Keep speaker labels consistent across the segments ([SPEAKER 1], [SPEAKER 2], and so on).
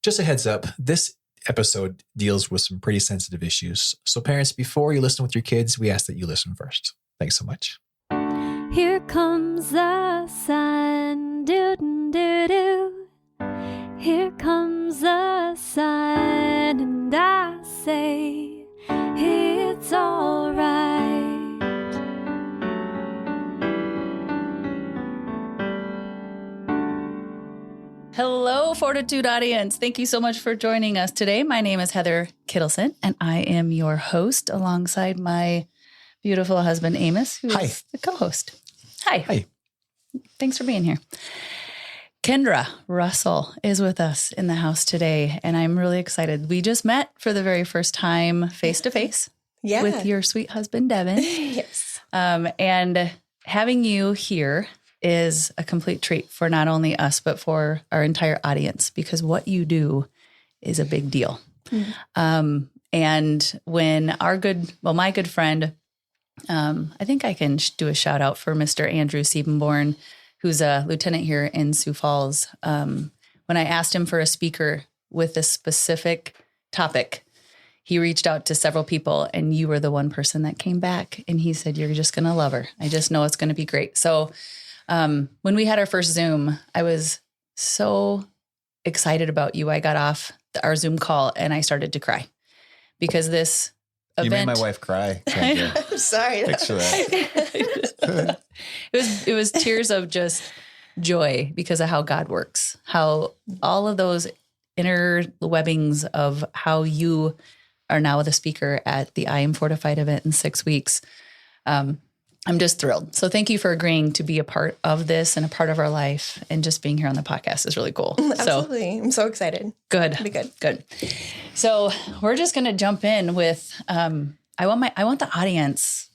[SPEAKER 1] Just a heads up, this episode deals with some pretty sensitive issues. So parents, before you listen with your kids, we ask that you listen first. Thanks so much.
[SPEAKER 2] Here comes the sun, doo-doo-doo-doo. Here comes the sun, and I say it's all right.
[SPEAKER 3] Hello, Fortitude audience. Thank you so much for joining us today. My name is Heather Kittleson, and I am your host alongside my beautiful husband, Amos, who is the co-host. Hi.
[SPEAKER 1] Hi.
[SPEAKER 3] Thanks for being here. Kendra Russell is with us in the house today, and I'm really excited. We just met for the very first time face-to-face with your sweet husband, Devin.
[SPEAKER 4] Yes.
[SPEAKER 3] And having you here is a complete treat for not only us, but for our entire audience, because what you do is a big deal. Mm-hmm. And when my good friend, I think I can do a shout out for Mr. Andrew Siebenborn, who's a lieutenant here in Sioux Falls. When I asked him for a speaker with a specific topic, he reached out to several people, and you were the one person that came back, and he said, "You're just going to love her. I just know it's going to be great." So when we had our first Zoom, I was so excited about you. I got off our Zoom call and I started to cry because this event.
[SPEAKER 1] You made my wife cry.
[SPEAKER 4] I'm sorry.
[SPEAKER 1] Thanks for that.
[SPEAKER 3] It was tears of just joy because of how God works, how all of those inner webbings of how you are now the speaker at the I AM Fortified event in 6 weeks. I'm just thrilled. So thank you for agreeing to be a part of this and a part of our life, and just being here on the podcast is really cool.
[SPEAKER 4] Absolutely. I'm so excited.
[SPEAKER 3] Good.
[SPEAKER 4] It'll be good.
[SPEAKER 3] Good. So we're just going to jump in with, I want the audience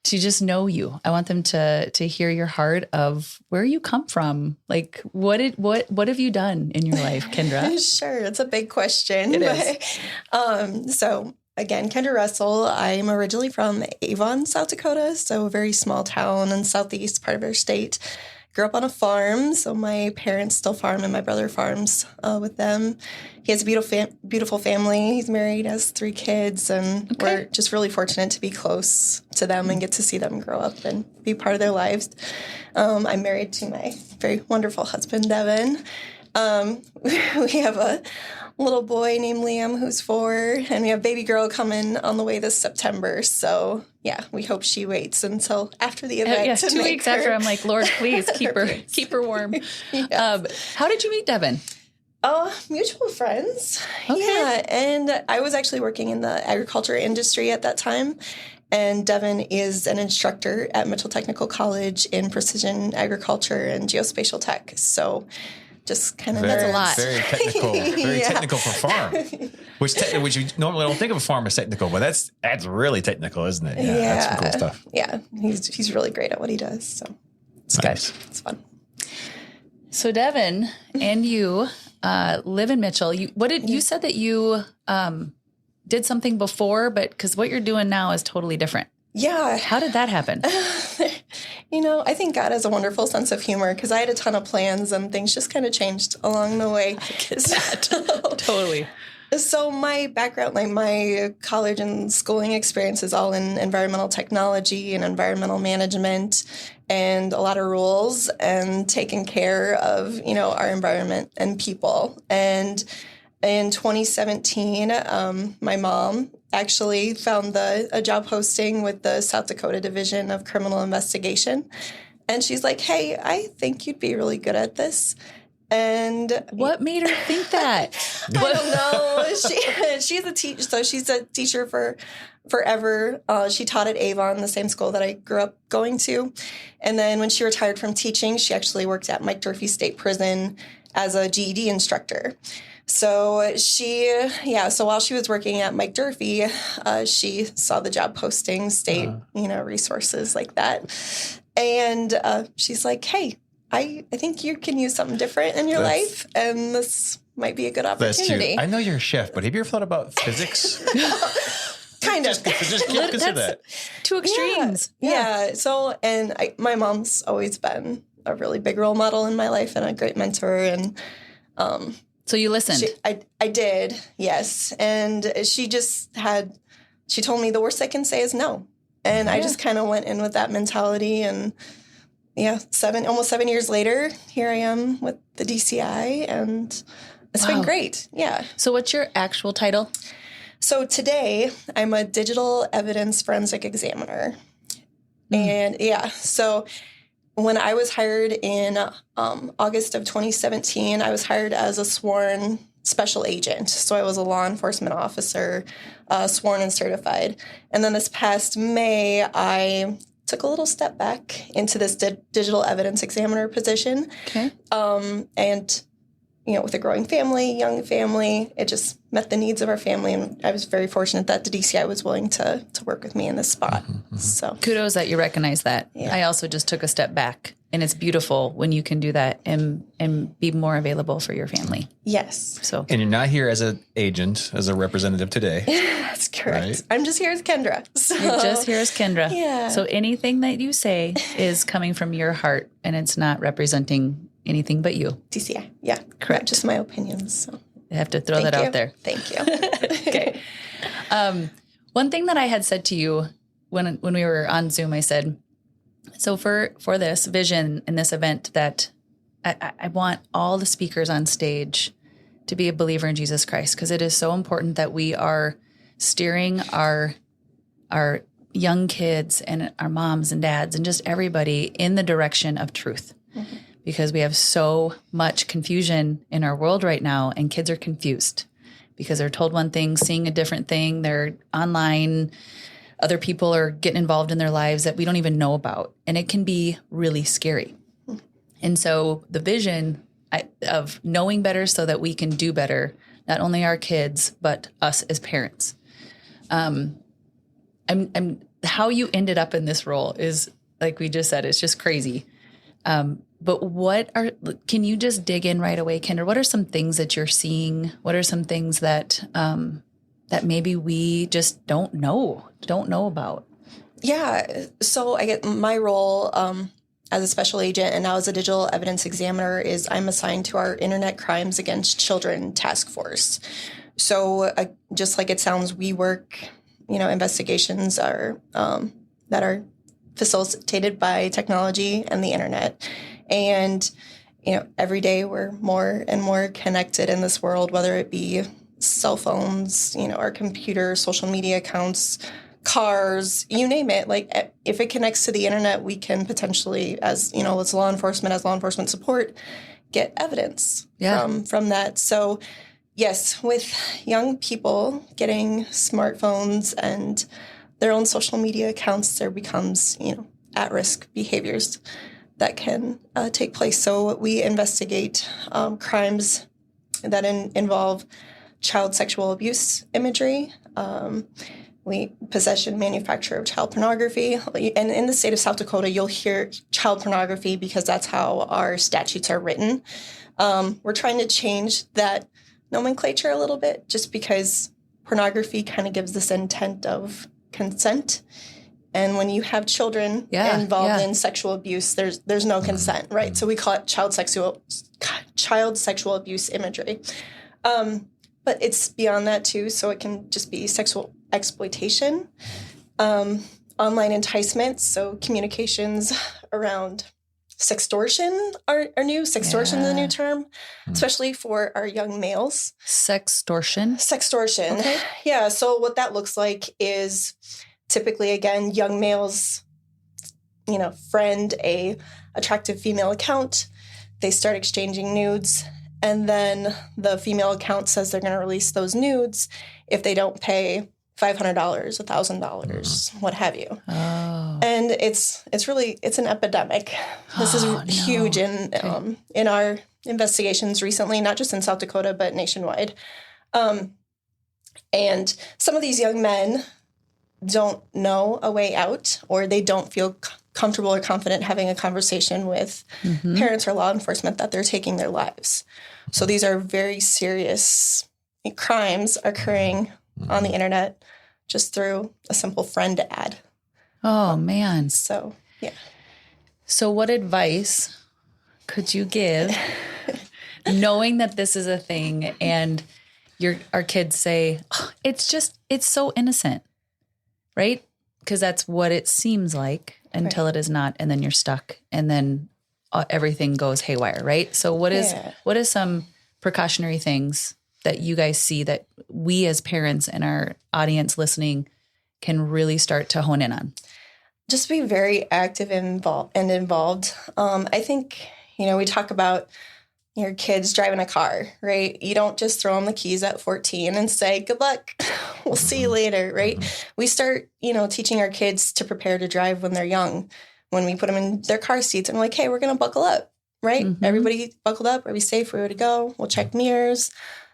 [SPEAKER 3] to just know you. I want them to hear your heart of where you come from. Like what have you done in your life, Kendra?
[SPEAKER 4] Sure. It's a big question.
[SPEAKER 3] It is.
[SPEAKER 4] So again, Kendra Russell. I'm originally from Avon, South Dakota, so a very small town in southeast part of our state. Grew up on a farm, so my parents still farm and my brother farms with them. He has a beautiful family. He's married, has 3 kids, and we're just really fortunate to be close to them and get to see them grow up and be part of their lives. I'm married to my very wonderful husband, Devin. We have a little boy named Liam who's 4, and we have baby girl coming on the way this September. So yeah, we hope she waits until after the event.
[SPEAKER 3] Yes, 2 weeks after. I'm like, Lord, please keep her warm.
[SPEAKER 4] Yes.
[SPEAKER 3] How did you meet Devin?
[SPEAKER 4] Mutual friends.
[SPEAKER 3] Okay.
[SPEAKER 4] Yeah, and I was actually working in the agriculture industry at that time. And Devin is an instructor at Mitchell Technical College in precision agriculture and geospatial tech. So just kind of
[SPEAKER 3] that's a lot.
[SPEAKER 1] Very technical. Very technical for farm. Which you normally don't think of a farm as technical, but that's really technical, isn't it? Yeah. That's some cool stuff.
[SPEAKER 4] Yeah. He's really great at what he does. So
[SPEAKER 3] it's
[SPEAKER 1] nice.
[SPEAKER 3] Good.
[SPEAKER 4] It's fun.
[SPEAKER 3] So Devin and you live in Mitchell. You said that you did something before, but because what you're doing now is totally different.
[SPEAKER 4] Yeah.
[SPEAKER 3] How did that happen?
[SPEAKER 4] I think God has a wonderful sense of humor, because I had a ton of plans and things just kind of changed along the way.
[SPEAKER 3] I get that. Totally.
[SPEAKER 4] So my background, like my college and schooling experience, is all in environmental technology and environmental management, and a lot of rules and taking care of, our environment and people. And in 2017, my mom actually found a job posting with the South Dakota Division of Criminal Investigation. And she's like, "Hey, I think you'd be really good at this." And
[SPEAKER 3] what made her think that?
[SPEAKER 4] I don't know. She's a teacher, so she's a teacher for forever. She taught at Avon, the same school that I grew up going to. And then when she retired from teaching, she actually worked at Mike Durfee State Prison as a GED instructor. So so while she was working at Mike Durfee, she saw the job posting, state, resources like that. And she's like, "Hey, I think you can use something different in your life, and this might be a good opportunity."
[SPEAKER 1] That's cute. I know you're a chef, but have you ever thought about physics?
[SPEAKER 4] Kind of.
[SPEAKER 1] Just consider that.
[SPEAKER 3] 2 extremes.
[SPEAKER 4] Yeah. So, and my mom's always been a really big role model in my life and a great mentor. And
[SPEAKER 3] So you listened.
[SPEAKER 4] I did, yes. And she told me the worst I can say is no. And I just kind of went in with that mentality. And almost 7 years later, here I am with the DCI, and it's been great. Yeah.
[SPEAKER 3] So what's your actual title?
[SPEAKER 4] So today I'm a digital evidence forensic examiner. And so when I was hired in August of 2017, I was hired as a sworn special agent. So I was a law enforcement officer, sworn and certified. And then this past May, I took a little step back into this digital evidence examiner position.
[SPEAKER 3] Okay.
[SPEAKER 4] And, with a growing family, young family, it just met the needs of our family. And I was very fortunate that the DCI was willing to work with me in this spot. So
[SPEAKER 3] kudos that you recognize that. Yeah. I also just took a step back, and it's beautiful when you can do that and be more available for your family.
[SPEAKER 4] Yes.
[SPEAKER 3] So,
[SPEAKER 1] and you're not here as an agent, as a representative today.
[SPEAKER 4] That's correct. Right? I'm just here as Kendra. So.
[SPEAKER 3] You're just here as Kendra.
[SPEAKER 4] Yeah.
[SPEAKER 3] So anything that you say is coming from your heart, and it's not representing anything but you.
[SPEAKER 4] DCI. Yeah.
[SPEAKER 3] Correct.
[SPEAKER 4] Not just my opinions. So.
[SPEAKER 3] I have to throw that out there.
[SPEAKER 4] Thank you.
[SPEAKER 3] Okay. One thing that I had said to you when we were on Zoom, I said, so for this vision in this event, that I want all the speakers on stage to be a believer in Jesus Christ, because it is so important that we are steering our young kids and our moms and dads and just everybody in the direction of truth. Mm-hmm. Because we have so much confusion in our world right now, and kids are confused because they're told one thing, seeing a different thing. They're online. Other people are getting involved in their lives that we don't even know about. And it can be really scary. And so the vision of knowing better so that we can do better, not only our kids, but us as parents. How you ended up in this role is, like we just said, it's just crazy. But can you just dig in right away, Kendra? What are some things that you're seeing? What are some things that maybe we just don't know about?
[SPEAKER 4] Yeah. So I get my role as a special agent and now as a digital evidence examiner is I'm assigned to our Internet Crimes Against Children Task Force. So just like it sounds, we work, investigations are that are facilitated by technology and the internet. And, every day we're more and more connected in this world, whether it be cell phones, our computer, social media accounts, cars, you name it. Like if it connects to the internet, we can potentially, as law enforcement support, get evidence from that. So yes, with young people getting smartphones and their own social media accounts, there becomes, at-risk behaviors that can take place. So we investigate crimes that involve child sexual abuse imagery, possession, manufacture of child pornography. And in the state of South Dakota, you'll hear child pornography because that's how our statutes are written. We're trying to change that nomenclature a little bit just because pornography kind of gives this intent of consent. And when you have children involved in sexual abuse, there's no consent, right? So we call it child sexual abuse imagery. But it's beyond that too. So it can just be sexual exploitation, online enticement. So communications around sextortion are new. Sextortion is a new term, especially for our young males.
[SPEAKER 3] Sextortion?
[SPEAKER 4] Sextortion. Okay. Yeah. So what that looks like is typically, again, young males, friend a attractive female account. They start exchanging nudes. And then the female account says they're going to release those nudes if they don't pay $500, $1,000, what have you. Oh. And it's an epidemic. This is huge in our investigations recently, not just in South Dakota, but nationwide. And some of these young men don't know a way out, or they don't feel comfortable or confident having a conversation with parents or law enforcement that they're taking their lives. So these are very serious crimes occurring on the internet just through a simple friend ad.
[SPEAKER 3] Oh, man.
[SPEAKER 4] So, yeah.
[SPEAKER 3] So what advice could you give knowing that this is a thing and our kids say, oh, it's so innocent, right? Because that's what it seems like until it is not. And then you're stuck and then everything goes haywire, right? So what is some precautionary things that you guys see that we as parents and our audience can really start to hone in on?
[SPEAKER 4] Just be very active and involved. I think, we talk about your kids driving a car, right? You don't just throw them the keys at 14 and say, good luck, we'll see you later, right? We start, teaching our kids to prepare to drive when they're young. When we put them in their car seats and we're like, hey, we're going to buckle up, right? Everybody buckled up. Are we safe? Where to go? We'll check mirrors.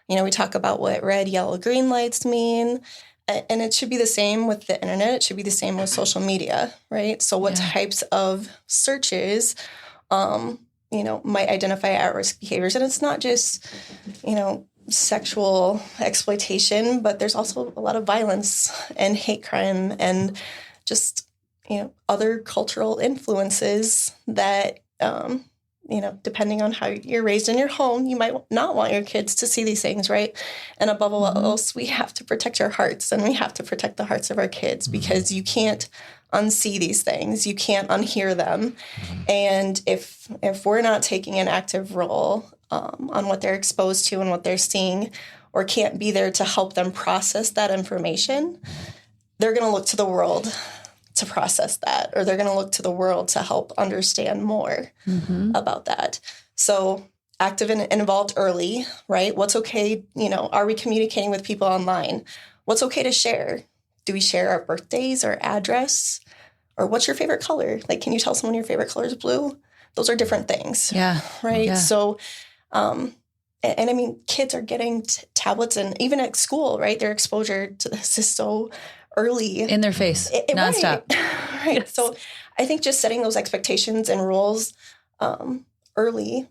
[SPEAKER 4] We talk about what red, yellow, green lights mean. And it should be the same with the internet. It should be the same with social media, right? So what types of searches, might identify at-risk behaviors. And it's not just, sexual exploitation, but there's also a lot of violence and hate crime and just, other cultural influences that, depending on how you're raised in your home, you might not want your kids to see these things, right? And above all else, we have to protect our hearts and we have to protect the hearts of our kids because you can't unsee these things. You can't unhear them. And if we're not taking an active role on what they're exposed to and what they're seeing or can't be there to help them process that information, they're going to look to the world to process that, or they're going to look to the world to help understand more about that. So active and involved early, right? What's okay? Are we communicating with people online? What's okay to share? Do we share our birthdays or address? Or what's your favorite color? Like, can you tell someone your favorite color is blue? Those are different things.
[SPEAKER 3] Yeah.
[SPEAKER 4] Right.
[SPEAKER 3] Yeah.
[SPEAKER 4] So, and I mean, kids are getting tablets and even at school, right? Their exposure to this is so early.
[SPEAKER 3] In their face, nonstop.
[SPEAKER 4] Right.
[SPEAKER 3] Yes.
[SPEAKER 4] So I think just setting those expectations and rules early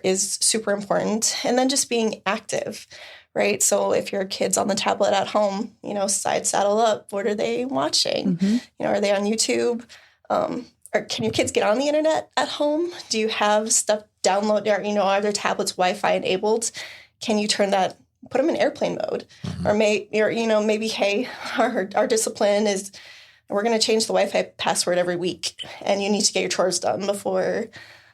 [SPEAKER 4] is super important. And then just being active, right? So if your kid's on the tablet at home, side saddle up, what are they watching? Are they on YouTube? Or can your kids get on the internet at home? Do you have stuff downloaded? Or, are their tablets Wi-Fi enabled? Can you turn that, put them in airplane mode? Or maybe, hey, our discipline is we're going to change the Wi-Fi password every week, and you need to get your chores done before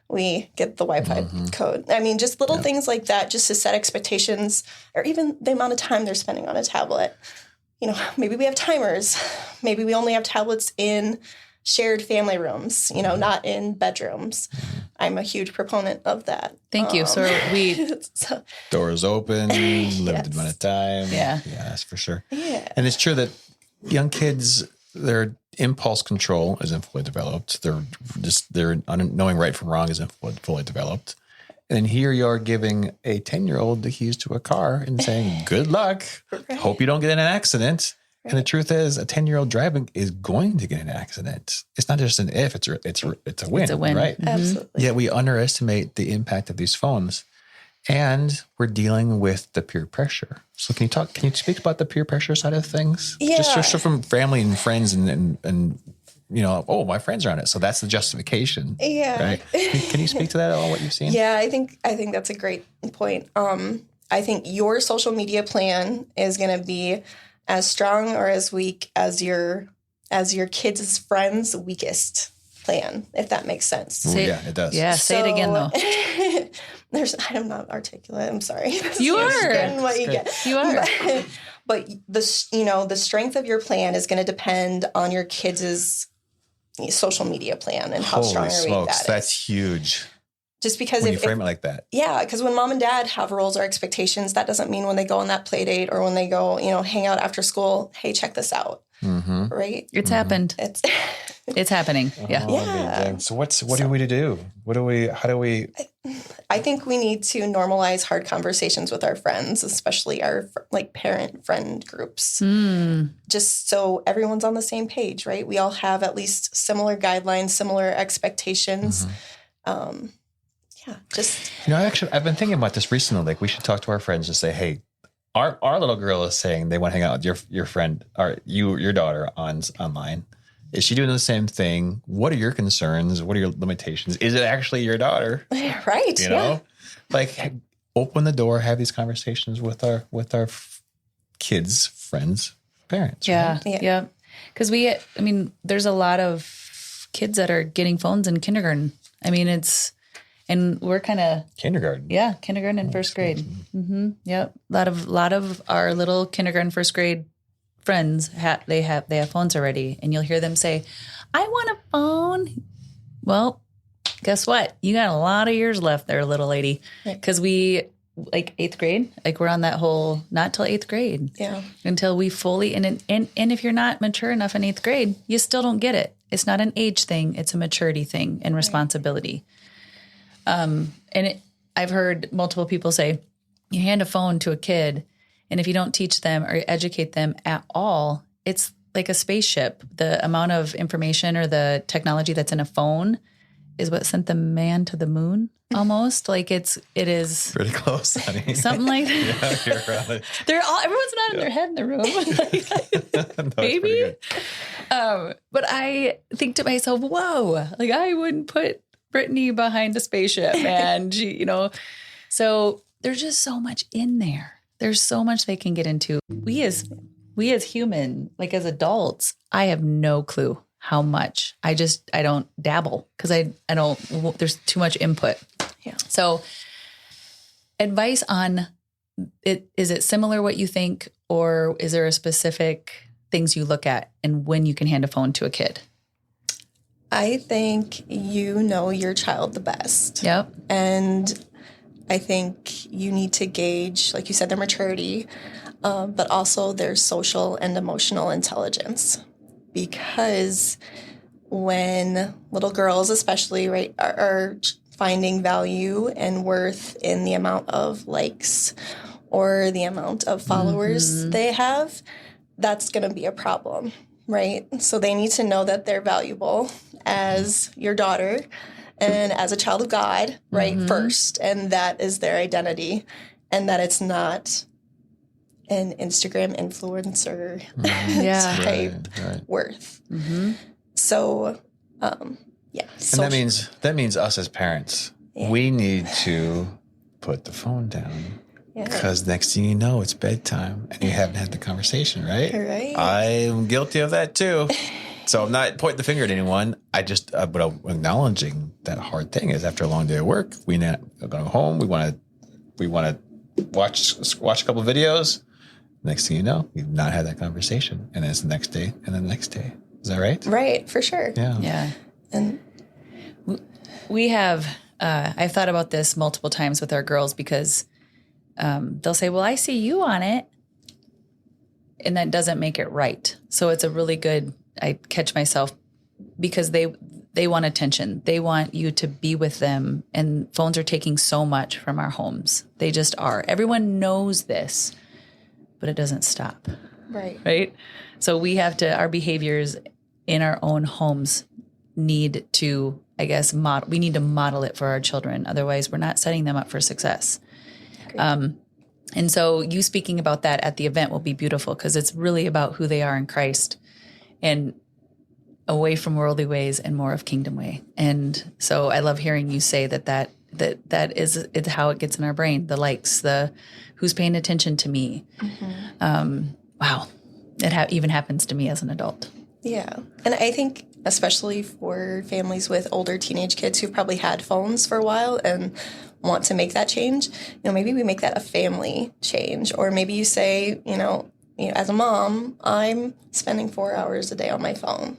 [SPEAKER 4] we get the Wi-Fi code. I mean, just little things like that, just to set expectations, or even the amount of time they're spending on a tablet. Maybe we have timers. Maybe we only have tablets in shared family rooms, not in bedrooms. I'm a huge proponent of that.
[SPEAKER 3] Thank you. So
[SPEAKER 1] doors open, limited amount of time.
[SPEAKER 3] Yeah,
[SPEAKER 1] that's for sure.
[SPEAKER 4] Yeah.
[SPEAKER 1] And it's true that young kids, their impulse control isn't fully developed. Their knowing right from wrong isn't fully developed. And here you are giving a 10-year-old the keys to a car and saying, good luck.
[SPEAKER 4] Right.
[SPEAKER 1] Hope you don't get in an accident.
[SPEAKER 4] Right.
[SPEAKER 1] And the truth is, a 10-year-old driving is going to get in an accident. It's not just an if, it's a win. It's a win, right?
[SPEAKER 4] Absolutely.
[SPEAKER 1] Yet we underestimate the impact of these phones. And we're dealing with the peer pressure. So can you speak about the peer pressure side of things?
[SPEAKER 4] Yeah.
[SPEAKER 1] Just from family and friends and my friends are on it. So that's the justification.
[SPEAKER 4] Yeah.
[SPEAKER 1] Right? Can you speak to that at all, what you've seen?
[SPEAKER 4] Yeah, I think that's a great point. I think your social media plan is going to be as strong or as weak as your kids' friends' weakest plan, if that makes sense.
[SPEAKER 1] Ooh, yeah, it does.
[SPEAKER 3] Yeah, say it again though.
[SPEAKER 4] I'm not articulate. I'm sorry.
[SPEAKER 3] You are.
[SPEAKER 4] What you get.
[SPEAKER 3] You are.
[SPEAKER 4] But the strength of your plan is going to depend on your kids' social media plan and how strong or weak that is.
[SPEAKER 1] That's huge.
[SPEAKER 4] Just because
[SPEAKER 1] when you frame it like that.
[SPEAKER 4] Yeah, because when mom and dad have rules or expectations, that doesn't mean when they go on that play date or when they go, hang out after school, hey, check this out. Right?
[SPEAKER 3] It's happened. It's happening. Yeah.
[SPEAKER 4] Yeah.
[SPEAKER 1] So what are we to do? How do we?
[SPEAKER 4] I think we need to normalize hard conversations with our friends, especially our parent friend groups. Just so everyone's on the same page, right? We all have at least similar guidelines, similar expectations.
[SPEAKER 1] I've been thinking about this recently. Like, we should talk to our friends and say, hey, our little girl is saying they want to hang out with your friend or your daughter online. Is she doing the same thing? What are your concerns? What are your limitations? Is it actually your daughter?
[SPEAKER 4] Right.
[SPEAKER 1] You know, like open the door, have these conversations with our kids, friends, parents.
[SPEAKER 3] Yeah.
[SPEAKER 1] Right?
[SPEAKER 3] Yeah. Because there's a lot of kids that are getting phones in kindergarten. I mean, and we're kind of
[SPEAKER 1] Kindergarten.
[SPEAKER 3] Yeah. Kindergarten and first grade. Mm-hmm. Yep. A lot of our little kindergarten, first grade friends they have phones already, and you'll hear them say, "I want a phone." Well, guess what? You got a lot of years left there, little lady, because we like 8th grade, like we're on that whole not till 8th grade, until we fully and if you're not mature enough in 8th grade, you still don't get it. It's not an age thing; it's a maturity thing and responsibility. I've heard multiple people say, you hand a phone to a kid, and if you don't teach them or educate them at all, it's like a spaceship. The amount of information or the technology that's in a phone is what sent the man to the moon almost. Like it is
[SPEAKER 1] pretty close, honey.
[SPEAKER 3] Something like that.
[SPEAKER 1] Yeah, you're right.
[SPEAKER 3] Everyone's not in their head in the room.
[SPEAKER 1] No,
[SPEAKER 3] maybe. But I think to myself, whoa, like I wouldn't put Brittany behind a spaceship. And so there's just so much in there. There's so much they can get into. We as human, like as adults, I have no clue how much. I don't dabble because I don't, there's too much input.
[SPEAKER 4] Yeah.
[SPEAKER 3] So advice on it, is it similar what you think, or is there a specific things you look at and when you can hand a phone to a kid?
[SPEAKER 4] I think you know your child the best.
[SPEAKER 3] Yep.
[SPEAKER 4] And I think you need to gauge, like you said, their maturity, but also their social and emotional intelligence. Because when little girls, especially, right, are finding value and worth in the amount of likes or the amount of followers they have, that's going to be a problem, right? So they need to know that they're valuable as your daughter and as a child of God, right, first. And that is their identity, and that it's not an Instagram influencer type worth. So, yeah.
[SPEAKER 1] And that means us as parents, we need to put the phone down. Because next thing you know, it's bedtime and you haven't had the conversation, right?
[SPEAKER 4] Right.
[SPEAKER 1] I'm guilty of that too. So I'm not pointing the finger at anyone. I just, but I'm acknowledging that hard thing is after a long day of work, we now go home. We want to watch a couple of videos. Next thing you know, we've not had that conversation, and then it's the next day and then the next day. Is that right?
[SPEAKER 4] Right, for sure.
[SPEAKER 1] Yeah.
[SPEAKER 3] Yeah.
[SPEAKER 4] And
[SPEAKER 3] we have, I've thought about this multiple times with our girls because they'll say, well, I see you on it. And that doesn't make it right. So it's a really good, I catch myself because they want attention. They want you to be with them. And phones are taking so much from our homes. They just are. Everyone knows this, but it doesn't stop.
[SPEAKER 4] right.
[SPEAKER 3] Right? So we have to, our behaviors in our own homes need to, I guess, we need to model it for our children. Otherwise, we're not setting them up for success. And so you speaking about that at the event will be beautiful because it's really about who they are in Christ and away from worldly ways and more of kingdom way. And so I love hearing you say that is it's how it gets in our brain, the likes, the who's paying attention to me. Wow. It even happens to me as an adult.
[SPEAKER 4] Yeah. And I think especially for families with older teenage kids who've probably had phones for a while and want to make that change, maybe we make that a family change. Or maybe you say, as a mom, I'm spending 4 hours a day on my phone.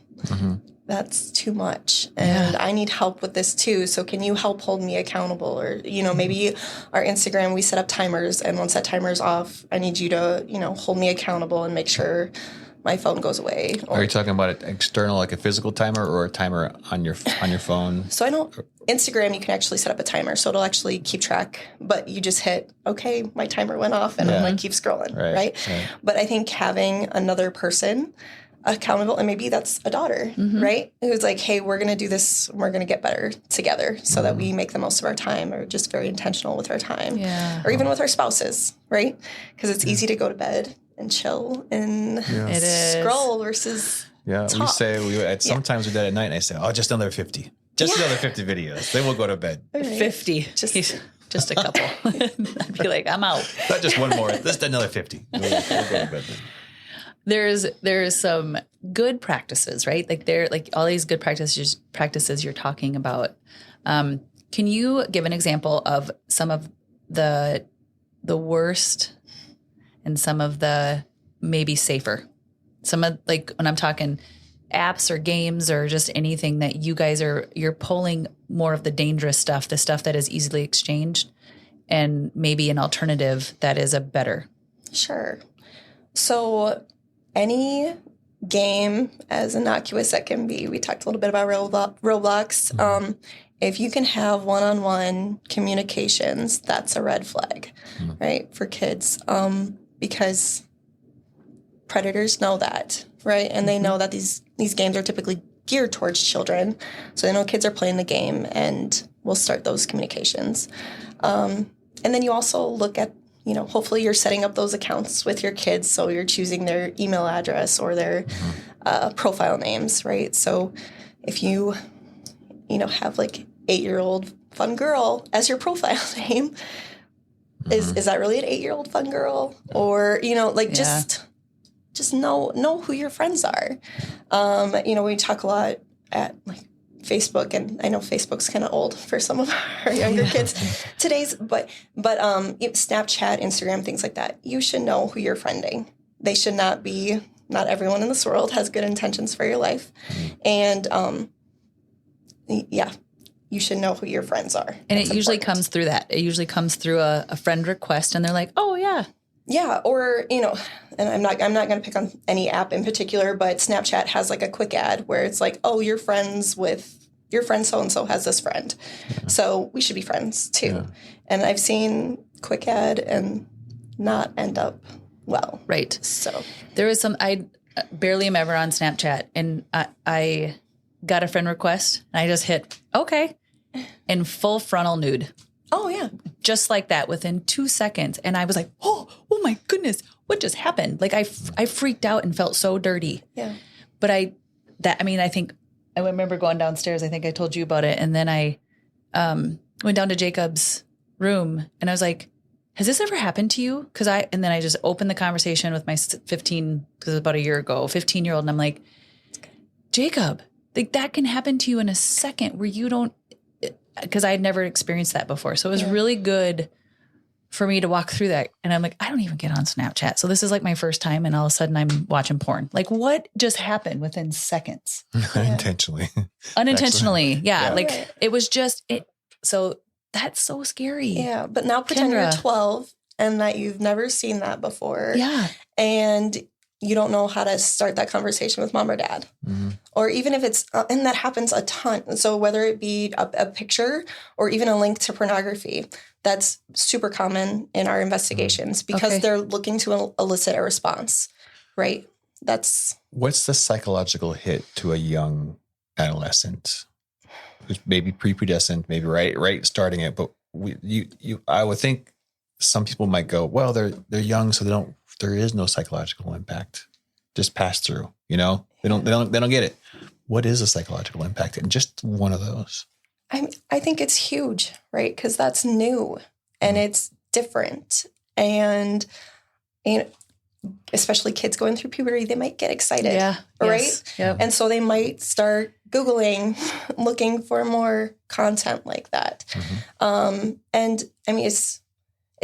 [SPEAKER 4] That's too much. And I need help with this too. So can you help hold me accountable? Or, maybe our Instagram, we set up timers. And once that timer's off, I need you to, hold me accountable and make sure my phone goes away.
[SPEAKER 1] Are you talking about an external, like a physical timer, or a timer on your phone?
[SPEAKER 4] So Instagram, you can actually set up a timer, so it'll actually keep track. But you just hit, okay, my timer went off, and I'm like, keep scrolling, right? But I think having another person accountable, and maybe that's a daughter, right? Who's like, hey, we're going to do this, we're going to get better together so that we make the most of our time, or just very intentional with our time, or even with our spouses, right? Because it's easy to go to bed and chill and
[SPEAKER 3] It is.
[SPEAKER 4] scroll versus
[SPEAKER 1] Yeah,
[SPEAKER 4] talk.
[SPEAKER 1] we say sometimes we do that at night, and I say, "Oh, just another 50, just another 50 videos." Then we'll go to bed.
[SPEAKER 4] Right.
[SPEAKER 3] 50. Just a couple. I'd be like, I'm out.
[SPEAKER 1] Not just one more. Just another 50. We'll go to bed then.
[SPEAKER 3] There's some good practices, right? Like all these good practices you're talking about. Can you give an example of some of the worst and some of the maybe safer? Some of, like, when I'm talking apps or games or just anything that you guys you're pulling more of the dangerous stuff, the stuff that is easily exchanged, and maybe an alternative that is a better.
[SPEAKER 4] Sure. So any game, as innocuous that can be, we talked a little bit about Roblox. If you can have one-on-one communications, that's a red flag, right, for kids, because predators know that, right? And they know that these games are typically geared towards children. So they know kids are playing the game and we'll start those communications. And then you also look at, hopefully you're setting up those accounts with your kids. So you're choosing their email address or their profile names, right? So if you, have like 8-year-old fun girl as your profile name, is that really an 8-year-old fun girl? Or, just know who your friends are. We talk a lot at like Facebook, and I know Facebook's kind of old for some of our younger kids today's, but Snapchat, Instagram, things like that. You should know who you're friending. They should not everyone in this world has good intentions for your life. And you should know who your friends are.
[SPEAKER 3] And it usually comes through that. It usually comes through a friend request, and they're like, oh yeah.
[SPEAKER 4] Yeah, or, and I'm not going to pick on any app in particular, but Snapchat has like a quick ad where it's like, oh, your friend so-and-so has this friend. Yeah. So we should be friends too. Yeah. And I've seen quick ad and not end up well.
[SPEAKER 3] Right.
[SPEAKER 4] So
[SPEAKER 3] there was I barely am ever on Snapchat, and I got a friend request and I just hit okay in full frontal nude.
[SPEAKER 4] Oh, yeah.
[SPEAKER 3] Just like that within 2 seconds. And I was like, oh my goodness, what just happened? Like I freaked out and felt so dirty.
[SPEAKER 4] Yeah.
[SPEAKER 3] But I think I remember going downstairs. I think I told you about it. And then I went down to Jacob's room and I was like, has this ever happened to you? And then I just opened the conversation with my 15-year-old. And I'm like, Jacob, like that can happen to you in a second where you don't, because I had never experienced that before. So it was really good for me to walk through that. And I'm like, I don't even get on Snapchat. So this is like my first time. And all of a sudden I'm watching porn. Like what just happened within seconds?
[SPEAKER 1] Unintentionally.
[SPEAKER 3] Yeah. Like it was just it. So that's so scary.
[SPEAKER 4] Yeah. But now pretend you're 12 and that you've never seen that before.
[SPEAKER 3] Yeah.
[SPEAKER 4] And you don't know how to start that conversation with mom or dad. Mm-hmm. Or even if it's, and that happens a ton. So whether it be a picture or even a link to pornography, that's super common in our investigations because they're looking to elicit a response, right?
[SPEAKER 1] What's the psychological hit to a young adolescent who's maybe prepubescent, maybe right starting it, but I would think some people might go, well, they're young, so there is no psychological impact. Just pass through, they don't get it. What is a psychological impact in just one of those?
[SPEAKER 4] I think it's huge, right? Because that's new and it's different. And especially kids going through puberty, they might get excited, right? Yes. Yep. And so they might start Googling, looking for more content like that. Mm-hmm. And I mean, it's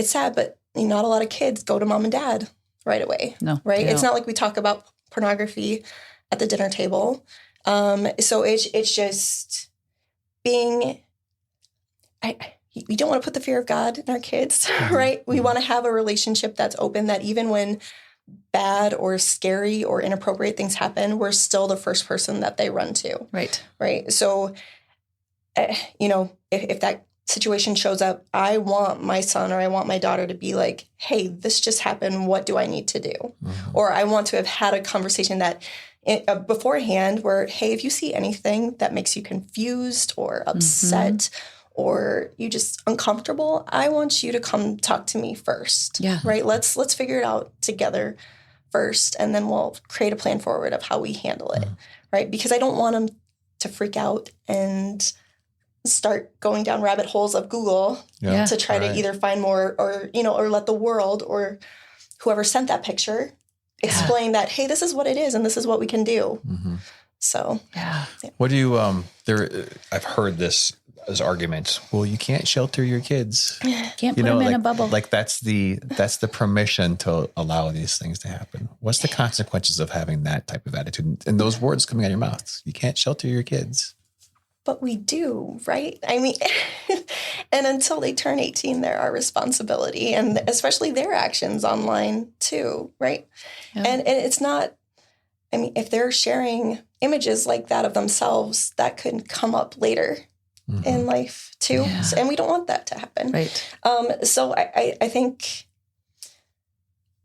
[SPEAKER 4] sad, but not a lot of kids go to mom and dad right away. No, right? It's not like we talk about pornography at the dinner table. So it's just being, we don't want to put the fear of God in our kids, right? We want to have a relationship that's open, that even when bad or scary or inappropriate things happen, we're still the first person that they run to.
[SPEAKER 3] Right.
[SPEAKER 4] Right. So, if that situation shows up, I want my son or I want my daughter to be like, hey, this just happened. What do I need to do? Mm-hmm. Or I want to have had a conversation that beforehand where, hey, if you see anything that makes you confused or upset or you just uncomfortable, I want you to come talk to me first.
[SPEAKER 3] Yeah.
[SPEAKER 4] Right. Let's figure it out together. first, and then we'll create a plan forward of how we handle it, right? Because I don't want them to freak out and start going down rabbit holes of Google to try to either find more or, or let the world or whoever sent that picture explain that, hey, this is what it is and this is what we can do. So,
[SPEAKER 1] what do you, I've heard this as argument. Well, you can't shelter your kids.
[SPEAKER 3] Can't put them in a bubble.
[SPEAKER 1] Like that's the permission to allow these things to happen. What's the consequences of having that type of attitude and those words coming out of your mouth? You can't shelter your kids.
[SPEAKER 4] But we do, right? I mean, and until they turn 18, they're our responsibility, and especially their actions online too, right? Yeah. And it's not, I mean, if they're sharing images like that of themselves, that could come up later in life too. Yeah. And we don't want that to happen.
[SPEAKER 3] Right.
[SPEAKER 4] So I think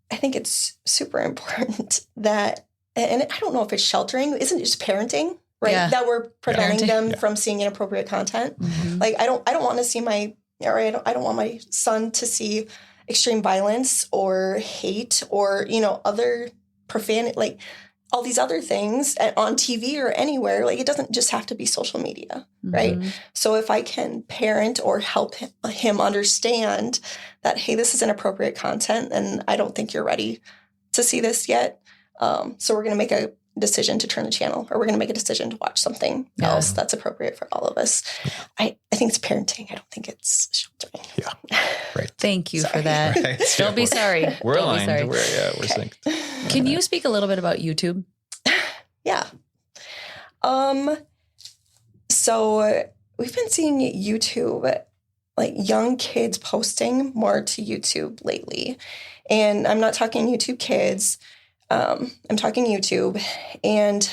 [SPEAKER 4] it's super important that, and I don't know if it's sheltering, isn't it just parenting? Right. Yeah. That we're preventing them from seeing inappropriate content. Like I don't want to see I don't want my son to see extreme violence or hate or, other profanity, like all these other things on TV or anywhere. Like it doesn't just have to be social media. Right. So if I can parent or help him understand that, hey, this is inappropriate content and I don't think you're ready to see this yet. So we're going to make a decision to turn the channel, or we're going to make a decision to watch something else that's appropriate for all of us. I think it's parenting. I don't think it's sheltering.
[SPEAKER 1] Yeah. Right.
[SPEAKER 3] Thank you for that. Right. Don't be sorry.
[SPEAKER 1] We're
[SPEAKER 3] Don't
[SPEAKER 1] aligned. We're synced.
[SPEAKER 3] Can you speak a little bit about YouTube?
[SPEAKER 4] Yeah. So we've been seeing YouTube, like young kids posting more to YouTube lately. And I'm not talking YouTube kids. I'm talking YouTube, and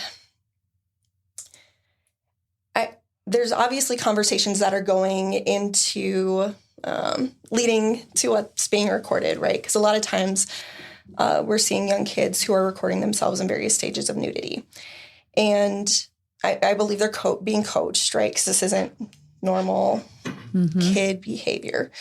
[SPEAKER 4] there's obviously conversations that are going into leading to what's being recorded, right? Because a lot of times we're seeing young kids who are recording themselves in various stages of nudity. And I believe they're being coached, right? Because this isn't normal kid behavior.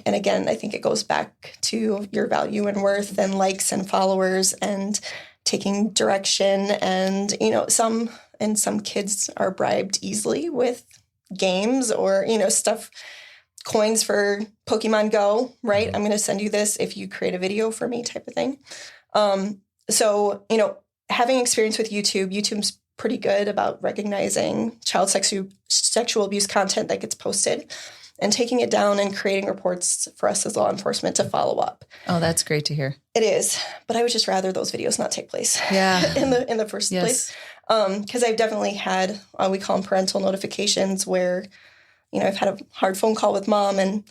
[SPEAKER 4] And again, I think it goes back to your value and worth and likes and followers and taking direction. And, some kids are bribed easily with games or, stuff, coins for Pokemon Go, right? I'm going to send you this if you create a video for me type of thing. So, having experience with YouTube's pretty good about recognizing child sexual abuse content that gets posted and taking it down and creating reports for us as law enforcement to follow up.
[SPEAKER 3] Oh, that's great to hear.
[SPEAKER 4] It is, but I would just rather those videos not take place.
[SPEAKER 3] Yeah.
[SPEAKER 4] in the first place. Because I've definitely had, we call them parental notifications where, I've had a hard phone call with mom and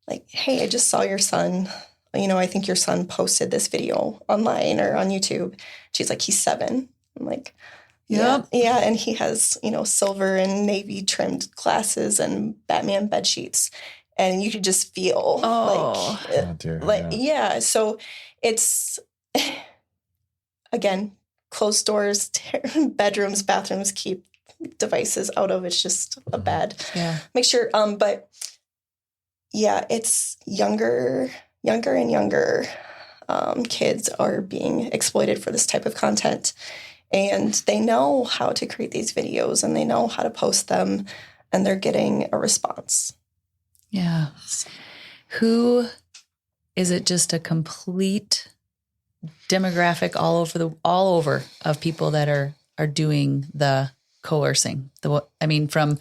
[SPEAKER 4] like, hey, I just saw your son. I think your son posted this video online or on YouTube. She's like, he's 7. I'm like, yeah, and he has, silver and navy trimmed glasses and Batman bed sheets, and you could just feel So it's again closed doors, bedrooms, bathrooms, keep devices out of. It's just a bad mixture. But it's younger and younger kids are being exploited for this type of content. And they know how to create these videos and they know how to post them and they're getting a response.
[SPEAKER 3] Yeah. Who is it? Just a complete demographic all over of people that are doing the coercing. From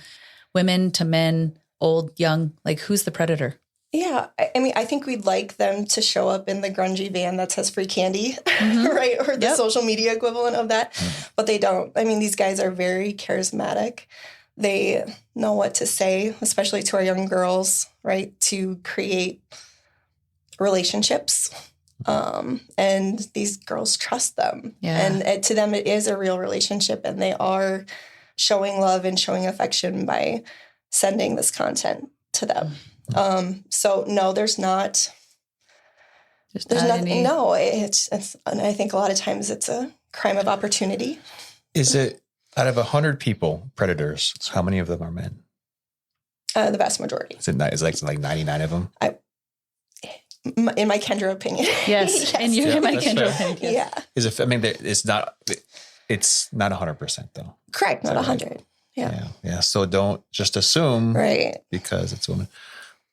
[SPEAKER 3] women to men, old, young, like who's the predator?
[SPEAKER 4] Yeah. I think we'd like them to show up in the grungy van that says free candy, right? Or the social media equivalent of that. But they don't. These guys are very charismatic. They know what to say, especially to our young girls, right? To create relationships. And these girls trust them. Yeah. And to them, it is a real relationship. And they are showing love and showing affection by sending this content to them. So no, there's nothing. No, it's, and I think a lot of times it's a crime of opportunity.
[SPEAKER 1] Is it out of 100 people, predators, how many of them are men?
[SPEAKER 4] The vast majority.
[SPEAKER 1] Is it like 99 of them?
[SPEAKER 4] in my Kendra opinion.
[SPEAKER 3] Yes. And you're in my
[SPEAKER 1] that's
[SPEAKER 3] Kendra
[SPEAKER 1] fair.
[SPEAKER 3] opinion.
[SPEAKER 4] Yeah.
[SPEAKER 1] It's not 100% though.
[SPEAKER 4] Correct. Not
[SPEAKER 1] Is that
[SPEAKER 4] 100. Yeah.
[SPEAKER 1] Yeah. So don't just assume
[SPEAKER 4] Right.
[SPEAKER 1] because it's a woman.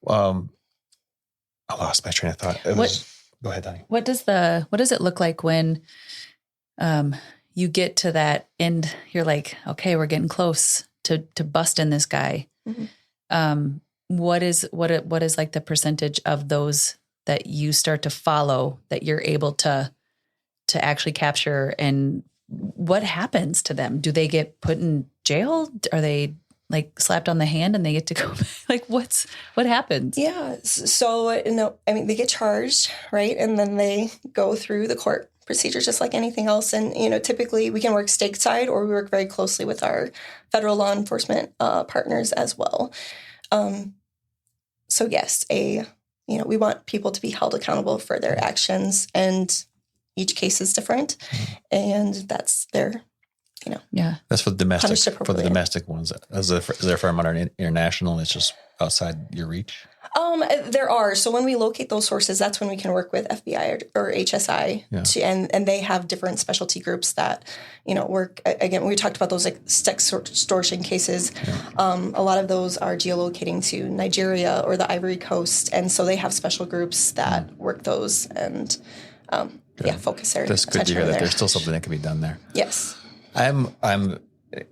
[SPEAKER 1] I lost my train of thought. Go ahead, Donnie.
[SPEAKER 3] What does it look like when you get to that end? You're like, okay, we're getting close to busting this guy.
[SPEAKER 4] Mm-hmm.
[SPEAKER 3] What is like the percentage of those that you start to follow that you're able to actually capture, and what happens to them? Do they get put in jail? Are they like slapped on the hand and they get to go back? Like what happens?
[SPEAKER 4] Yeah. So, no, I mean, they get charged, right? And then they go through the court procedures just like anything else. And, typically we can work stateside or we work very closely with our federal law enforcement partners as well. So yes, we want people to be held accountable for their actions, and each case is different, and that's their,
[SPEAKER 3] Yeah.
[SPEAKER 1] That's for the
[SPEAKER 4] punished
[SPEAKER 1] domestic
[SPEAKER 4] appropriately.
[SPEAKER 1] ones. Is there a fair amount of international? It's just outside your reach.
[SPEAKER 4] There are. So when we locate those sources, that's when we can work with FBI or HSI, and they have different specialty groups that, work. Again, we talked about those like sex extortion cases. A lot of those are geolocating to Nigeria or the Ivory Coast, and so they have special groups that work those and focus their
[SPEAKER 1] That's good to
[SPEAKER 4] attention
[SPEAKER 1] hear that
[SPEAKER 4] there.
[SPEAKER 1] there's still something that can be done there.
[SPEAKER 4] Yes.
[SPEAKER 1] I'm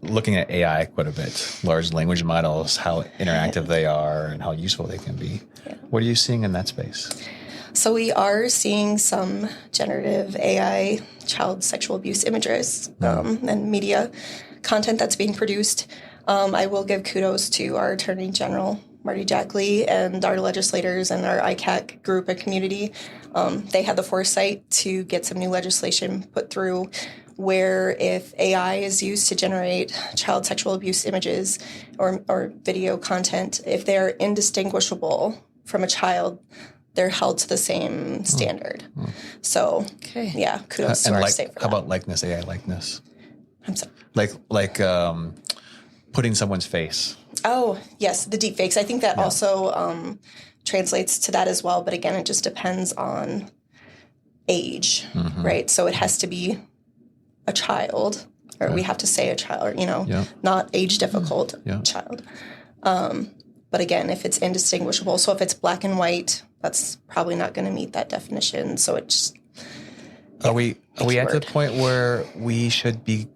[SPEAKER 1] looking at AI quite a bit, large language models, how interactive they are and how useful they can be.
[SPEAKER 4] Yeah.
[SPEAKER 1] What are you seeing in that space?
[SPEAKER 4] So we are seeing some generative AI child sexual abuse images and media content that's being produced. I will give kudos to our Attorney General, Marty Jackley, and our legislators and our ICAC group and community. They had the foresight to get some new legislation put through where if AI is used to generate child sexual abuse images or video content, if they're indistinguishable from a child, they're held to the same standard. So, kudos to our state for
[SPEAKER 1] how
[SPEAKER 4] that.
[SPEAKER 1] about likeness, AI likeness?
[SPEAKER 4] I'm sorry.
[SPEAKER 1] Like putting someone's face.
[SPEAKER 4] Oh, yes, the deep fakes. I think that also translates to that as well. But again, it just depends on age, right? So it has to be a child, or we have to say a child, or, not age difficult child. But again, if it's indistinguishable, so if it's black and white, that's probably not going to meet that definition. So it's
[SPEAKER 1] Are we at the point where we should be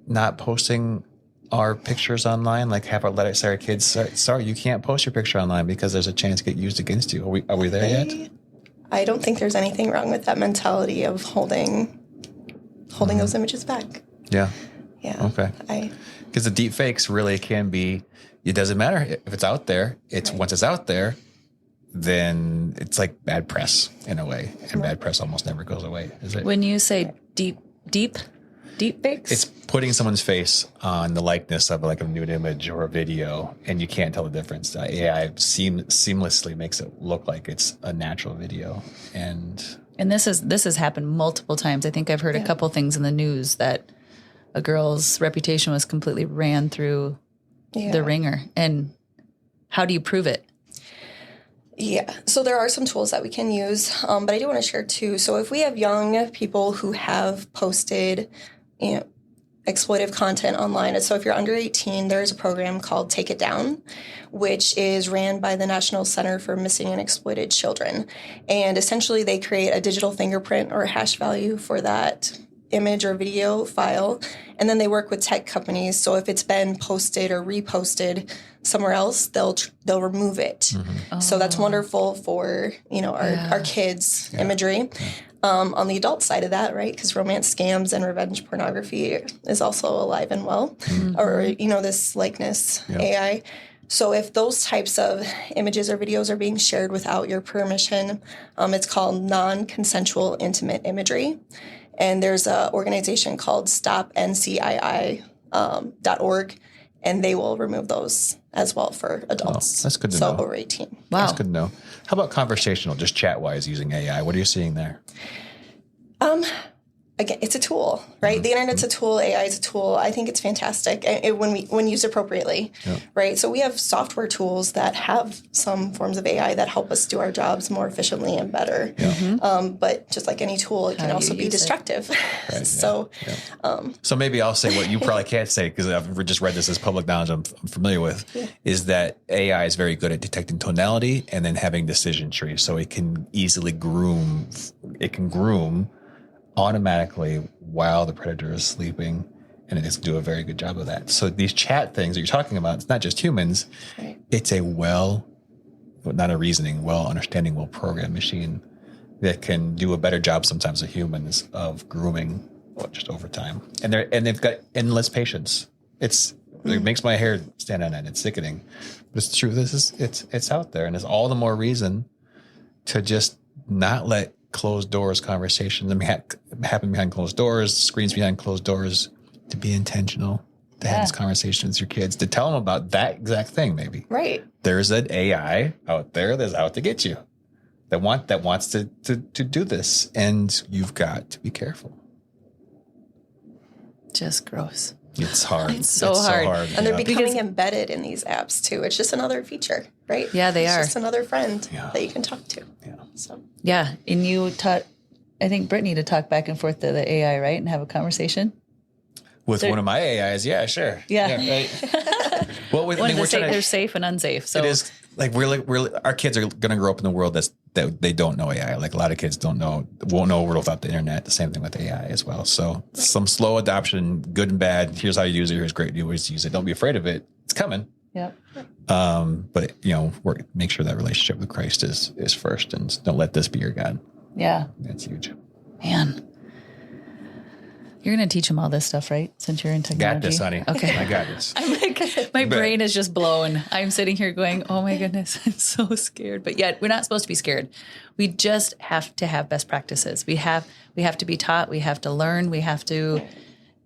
[SPEAKER 1] not posting our pictures online? Like have our say our kids, sorry, you can't post your picture online because there's a chance to get used against you. Are we there yet?
[SPEAKER 4] I don't think there's anything wrong with that mentality of holding those images back.
[SPEAKER 1] Yeah.
[SPEAKER 4] Yeah.
[SPEAKER 1] Okay. Because the deep fakes really can be, it doesn't matter if it's out there. Once it's out there, then it's like bad press in a way. And bad press almost never goes away, is it?
[SPEAKER 3] When you say deep fakes?
[SPEAKER 1] It's putting someone's face on the likeness of like a nude image or a video, and you can't tell the difference. AI seamlessly makes it look like it's a natural video. And
[SPEAKER 3] this has happened multiple times. I think I've heard a couple things in the news that a girl's reputation was completely ran through the ringer. And how do you prove it?
[SPEAKER 4] Yeah. So there are some tools that we can use, but I do want to share too. So if we have young people who have posted, exploitive content online. So if you're under 18, there's a program called Take It Down, which is ran by the National Center for Missing and Exploited Children. And essentially they create a digital fingerprint or a hash value for that image or video file. And then they work with tech companies. So if it's been posted or reposted somewhere else, they'll remove it.
[SPEAKER 1] Mm-hmm.
[SPEAKER 4] So that's wonderful for, our kids' imagery. On the adult side of that, right? Because romance scams and revenge pornography is also alive and well, or, this likeness AI. So if those types of images or videos are being shared without your permission, it's called non-consensual intimate imagery. And there's an organization called stopncii.org, and they will remove those as well for adults.
[SPEAKER 1] That's good to
[SPEAKER 4] know.
[SPEAKER 1] know.
[SPEAKER 4] So over 18.
[SPEAKER 3] Wow.
[SPEAKER 1] That's good to know. How about conversational, just chat-wise using AI? What are you seeing there?
[SPEAKER 4] again, it's a tool, right? The internet's a tool. AI is a tool. I think it's fantastic when used appropriately, right? So we have software tools that have some forms of AI that help us do our jobs more efficiently and better. But just like any tool, it can also be destructive.
[SPEAKER 1] Right,
[SPEAKER 4] So,
[SPEAKER 1] so maybe I'll say what you probably can't say, because I've just read this as public knowledge I'm familiar with, is that AI is very good at detecting tonality and then having decision trees. So it can easily groom automatically while the predator is sleeping, and it does do a very good job of that. So these chat things that you're talking about, it's not just humans.
[SPEAKER 4] right.
[SPEAKER 1] It's a not a reasoning, well-understanding, well-programmed machine that can do a better job sometimes of humans of grooming just over time. And they've got endless patience. It makes my hair stand on end. It's sickening. But it's true. It's out there, and it's all the more reason to just not let closed doors conversations happen behind closed doors, screens behind closed doors, to be intentional, to have this conversation with your kids, to tell them about that exact thing. Maybe there's an AI out there that's out to get you, that wants to do this, and you've got to be careful.
[SPEAKER 3] Just gross.
[SPEAKER 1] It's hard.
[SPEAKER 3] It's so hard.
[SPEAKER 4] And they're becoming embedded in these apps too. It's just another feature, right?
[SPEAKER 3] Yeah, they are.
[SPEAKER 4] It's just another friend that you can talk to.
[SPEAKER 1] Yeah.
[SPEAKER 4] So.
[SPEAKER 3] Yeah. And you taught, I think, Brittany to talk back and forth to the AI, right? And have a conversation.
[SPEAKER 1] With one of my AIs. Yeah, sure.
[SPEAKER 3] Yeah.
[SPEAKER 1] Right. Well,
[SPEAKER 3] they're safe and unsafe. So
[SPEAKER 1] it is like our kids are going to grow up in the world that they don't know AI. Like a lot of kids won't know a world without the internet. The same thing with AI as well. So some slow adoption, good and bad. Here's how you use it. Here's great new ways to use it. Don't be afraid of it. It's coming.
[SPEAKER 3] Yep.
[SPEAKER 1] But make sure that relationship with Christ is first, and don't let this be your God.
[SPEAKER 3] Yeah.
[SPEAKER 1] That's huge.
[SPEAKER 3] Man. You're going to teach them all this stuff, right? Since you're in technology.
[SPEAKER 1] Got this, honey.
[SPEAKER 3] Okay.
[SPEAKER 1] I got this.
[SPEAKER 3] I'm like, my brain is just blown. I'm sitting here going, oh my goodness, I'm so scared. But yet we're not supposed to be scared. We just have to have best practices. We have to be taught. We have to learn. We have to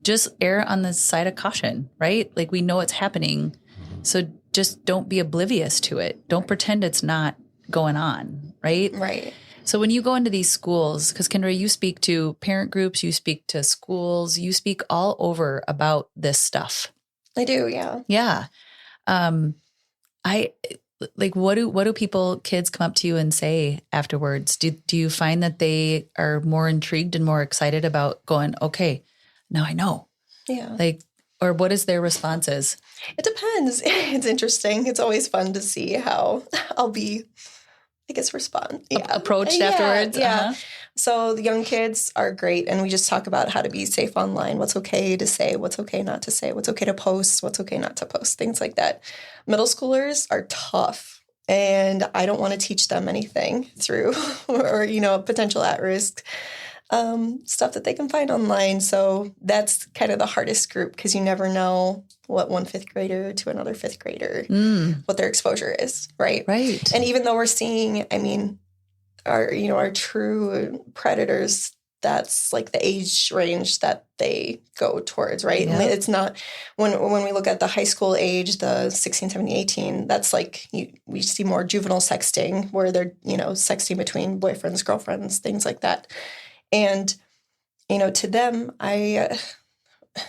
[SPEAKER 3] just err on the side of caution, right? Like we know it's happening. So just don't be oblivious to it. Don't pretend it's not going on, right?
[SPEAKER 4] Right.
[SPEAKER 3] So when you go into these schools, because Kendra, you speak to parent groups, you speak to schools, you speak all over about this stuff.
[SPEAKER 4] I do, yeah.
[SPEAKER 3] Yeah. What do kids come up to you and say afterwards? Do you find that they are more intrigued and more excited about going, okay, now I know?
[SPEAKER 4] Yeah.
[SPEAKER 3] Or what is their responses?
[SPEAKER 4] It depends. It's interesting. It's always fun to see how I'll be, respond. Yeah.
[SPEAKER 3] Approached afterwards?
[SPEAKER 4] Yeah.
[SPEAKER 3] Uh-huh.
[SPEAKER 4] So the young kids are great. And we just talk about how to be safe online, what's okay to say, what's okay not to say, what's okay to post, what's okay not to post, things like that. Middle schoolers are tough. And I don't want to teach them anything through or potential at-risk stuff that they can find online. So that's kind of the hardest group, because you never know what one fifth grader to another fifth grader, what their exposure is, right?
[SPEAKER 3] Right.
[SPEAKER 4] And even though we're seeing, our true predators, that's like the age range that they go towards, right?
[SPEAKER 3] Yeah.
[SPEAKER 4] And it's not, when we look at the high school age, the 16, 17, 18, that's like, we see more juvenile sexting where they're, sexting between boyfriends, girlfriends, things like that. And, to them,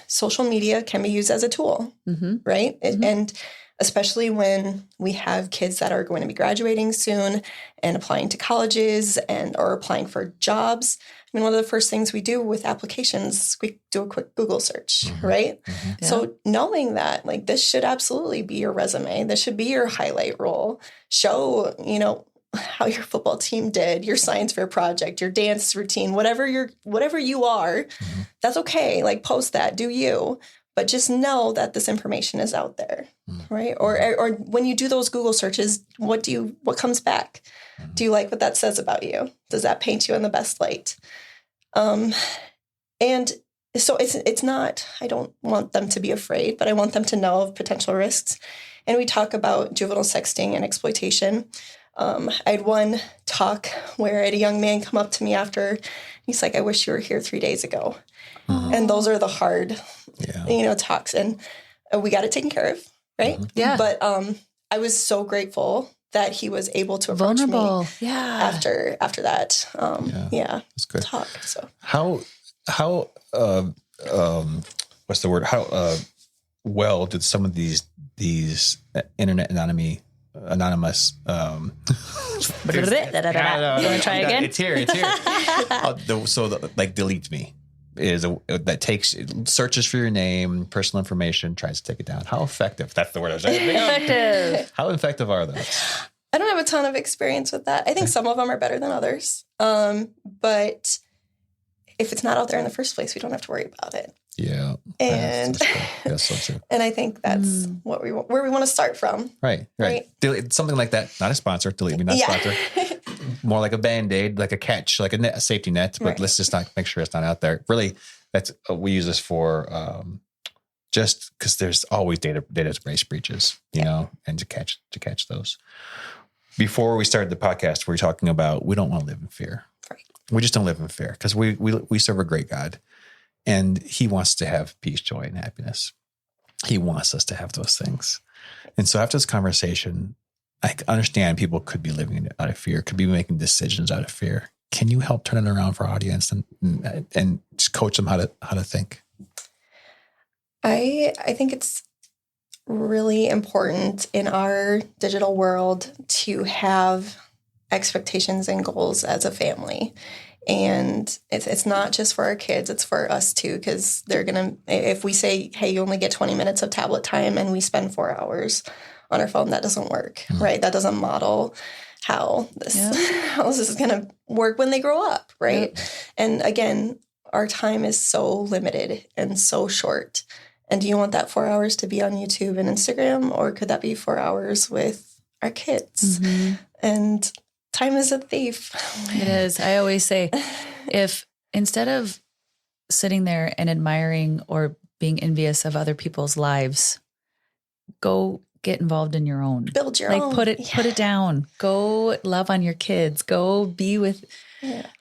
[SPEAKER 4] social media can be used as a tool, right? Mm-hmm. And especially when we have kids that are going to be graduating soon and applying to colleges or applying for jobs. One of the first things we do with applications, we do a quick Google search, right? Mm-hmm. Yeah. So knowing that, this should absolutely be your resume. This should be your highlight role. Show, how your football team did, your science fair project, your dance routine, whatever you are, that's okay. Post that, do you. But just know that this information is out there, right? Or when you do those Google searches, what comes back? Do you like what that says about you? Does that paint you in the best light? And so it's not, I don't want them to be afraid, but I want them to know of potential risks. And we talk about juvenile sexting and exploitation. I had one talk where I had a young man come up to me after. He's like, I wish you were here 3 days ago. And those are the hard, talks. And we got it taken care of, right?
[SPEAKER 3] Yeah.
[SPEAKER 4] But I was so grateful that he was able to approach me after that. That's good. Talk. So
[SPEAKER 1] how how what's the word? How well did some of these internet anonymous
[SPEAKER 3] You want to try again?
[SPEAKER 1] It's here. Like delete me that takes searches for your name, personal information, tries to take it down. How effective? That's the word I was saying.
[SPEAKER 3] Effective.
[SPEAKER 1] How effective are those?
[SPEAKER 4] I don't have a ton of experience with that. I think some of them are better than others. But if it's not out there in the first place, we don't have to worry about it.
[SPEAKER 1] Yeah.
[SPEAKER 4] And
[SPEAKER 1] that's so true.
[SPEAKER 4] And I think that's where we want to start from.
[SPEAKER 1] Right. Delete, something like that. Not a sponsor. Delete me, not a sponsor. More like a Band-Aid, like a catch, like a safety net. But let's just not make sure it's not out there. Really, that's we use this for just because there's always database breaches, you know, and to catch those. Before we started the podcast, we were talking about we don't want to live in fear.
[SPEAKER 4] Right.
[SPEAKER 1] We just don't live in fear because we serve a great God, and He wants to have peace, joy, and happiness. He wants us to have those things. And so after this conversation, I understand people could be living out of fear, could be making decisions out of fear. Can you help turn it around for our audience and just coach them how to think?
[SPEAKER 4] I think it's really important in our digital world to have expectations and goals as a family. And it's not just for our kids, it's for us too, because they're going to, if we say, hey, you only get 20 minutes of tablet time and we spend 4 hours on our phone, that doesn't work, right? That doesn't model how this is going to work when they grow up, right? Yep. And again, our time is so limited and so short. And do you want that 4 hours to be on YouTube and Instagram, or could that be 4 hours with our kids? Mm-hmm. And time is a thief.
[SPEAKER 3] It is. I always say, if instead of sitting there and admiring or being envious of other people's lives, go get involved in your own.
[SPEAKER 4] Build your own.
[SPEAKER 3] Put it down. Go love on your kids. Go be with,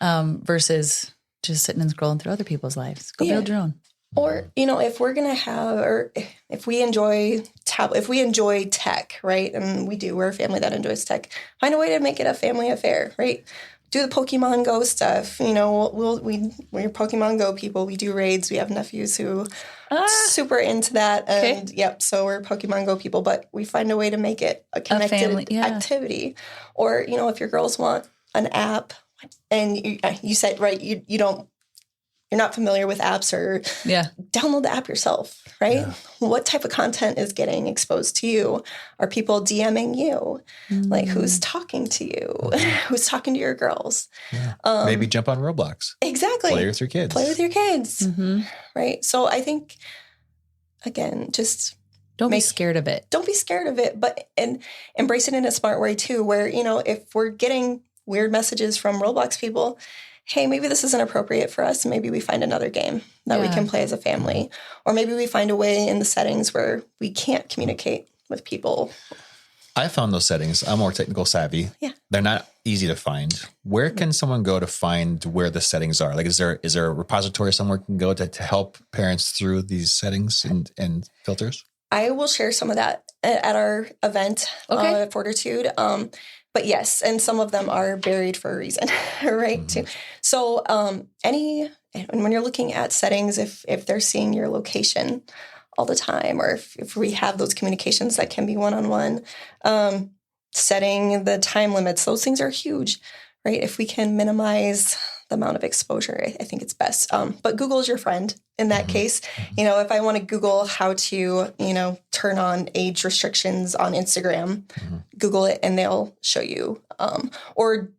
[SPEAKER 3] versus just sitting and scrolling through other people's lives. Go build your own.
[SPEAKER 4] Or, if we're going to have, or if we enjoy tech, right? And we do, we're a family that enjoys tech. Find a way to make it a family affair, right? Do the Pokemon Go stuff. We're Pokemon Go people. We do raids. We have nephews who super into that. And so we're Pokemon Go people, but we find a way to make it a connected activity. Or, if your girls want an app and you said, right, you're not familiar with apps, or download the app yourself, right? Yeah. What type of content is getting exposed to you? Are people DMing you? Like, who's talking to you? Who's talking to your girls?
[SPEAKER 1] Yeah. Maybe jump on Roblox.
[SPEAKER 4] Exactly.
[SPEAKER 1] Play with your kids.
[SPEAKER 4] Mm-hmm. Right? So I think, again, just
[SPEAKER 3] don't be scared of it.
[SPEAKER 4] Don't be scared of it, but and embrace it in a smart way too, where, if we're getting weird messages from Roblox people, hey, maybe this isn't appropriate for us. Maybe we find another game that we can play as a family. Or maybe we find a way in the settings where we can't communicate with people.
[SPEAKER 1] I found those settings. I'm more technical savvy. Yeah. They're not easy to find. Where can someone go to find where the settings are? Like, is there a repository somewhere can go to help parents through these settings and filters?
[SPEAKER 4] I will share some of that at our event at Fortitude. But yes, and some of them are buried for a reason, right? Mm-hmm. Too. So when you're looking at settings, if they're seeing your location all the time, or if we have those communications that can be one-on-one, setting the time limits, those things are huge, right? If we can minimize the amount of exposure, I think it's best. But Google is your friend in that case. If I want to Google how to, turn on age restrictions on Instagram, Google it and they'll show you. Or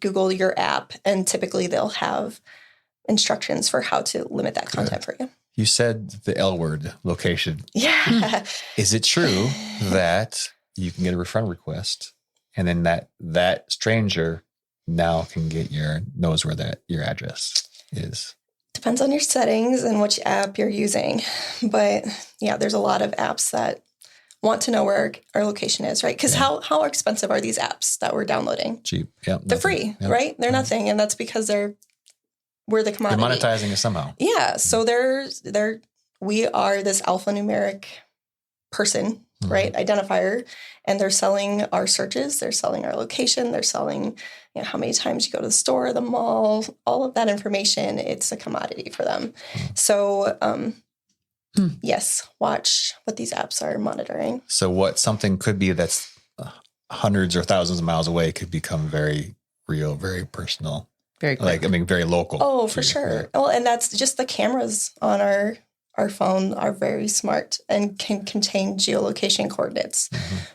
[SPEAKER 4] Google your app and typically they'll have instructions for how to limit that content for you.
[SPEAKER 1] You said the L word, location.
[SPEAKER 4] Yeah.
[SPEAKER 1] Is it true that you can get a friend request and then that stranger now can knows where your address is?
[SPEAKER 4] Depends on your settings and which app you're using. But there's a lot of apps that want to know where our location is, right? Because how expensive are these apps that we're downloading?
[SPEAKER 1] Cheap. Yeah.
[SPEAKER 4] They're free, right? They're nothing. And that's because we're the commodity.
[SPEAKER 1] They're monetizing it somehow.
[SPEAKER 4] Yeah. So we are this alphanumeric person right, identifier, and they're selling our searches, they're selling our location, they're selling, how many times you go to the store, the mall, all of that information. It's a commodity for them. So, yes, watch what these apps are monitoring.
[SPEAKER 1] So what something could be that's hundreds or thousands of miles away could become very real, very personal.
[SPEAKER 3] Very quick.
[SPEAKER 1] Very local.
[SPEAKER 4] Oh, for sure. Well, and that's just the cameras on our phone are very smart and can contain geolocation coordinates,